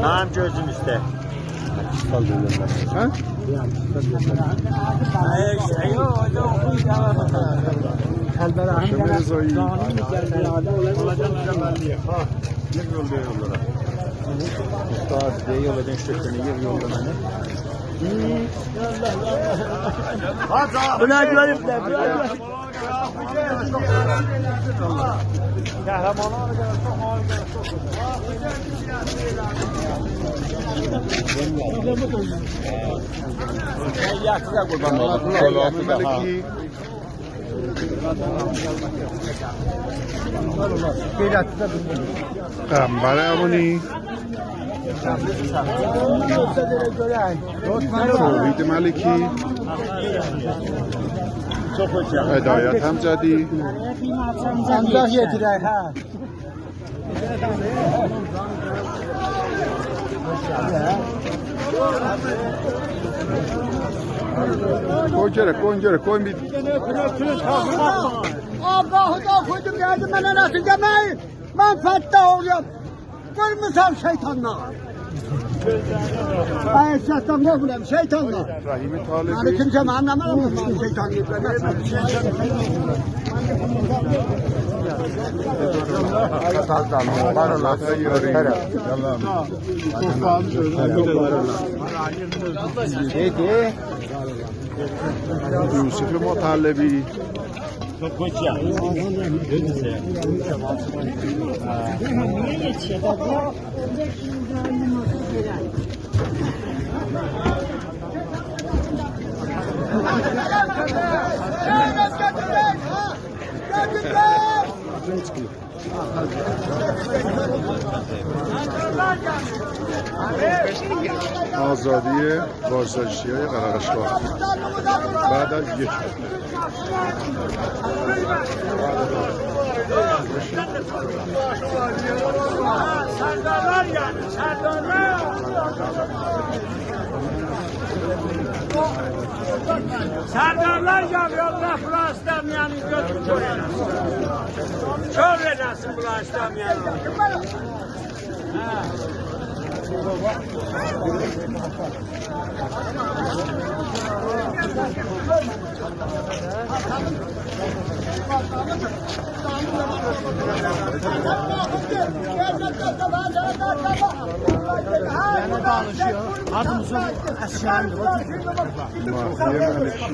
Tamam gözüm üstte. Ha? Şöyle zoyu. Yer yolluyor yollara. Mustafa diye yol eden şirketini yer yollamanı. Buna görüp de. Kahramanlar çok ağır Yakıza kurban olalım. Selamünaleyküm. Kambaramuni. Tevhid Maliki. Hidayet Hamzadi. Koy bir. Allah'ı koydum geldim bana nasıl demeyin. Ben fetha oluyorum. Kırmızı şeytanla. Ay şeytan ne bileyim şeytanla. Rahimi Yani Talebi. kimse anlamaz mı şeytan gibi. Yusuf Mutalebi. Azadiye Varsajşiye Qaraqaşlar. بعد از یک Serdarlar yani, serdarlar. Serdarlar geliyorlar Fransa'dan yani götür koyarlar. Kör edersin Fransa'dan yani. Yani danışıyor. Adımızın aşağıya. Mahiye Meleki.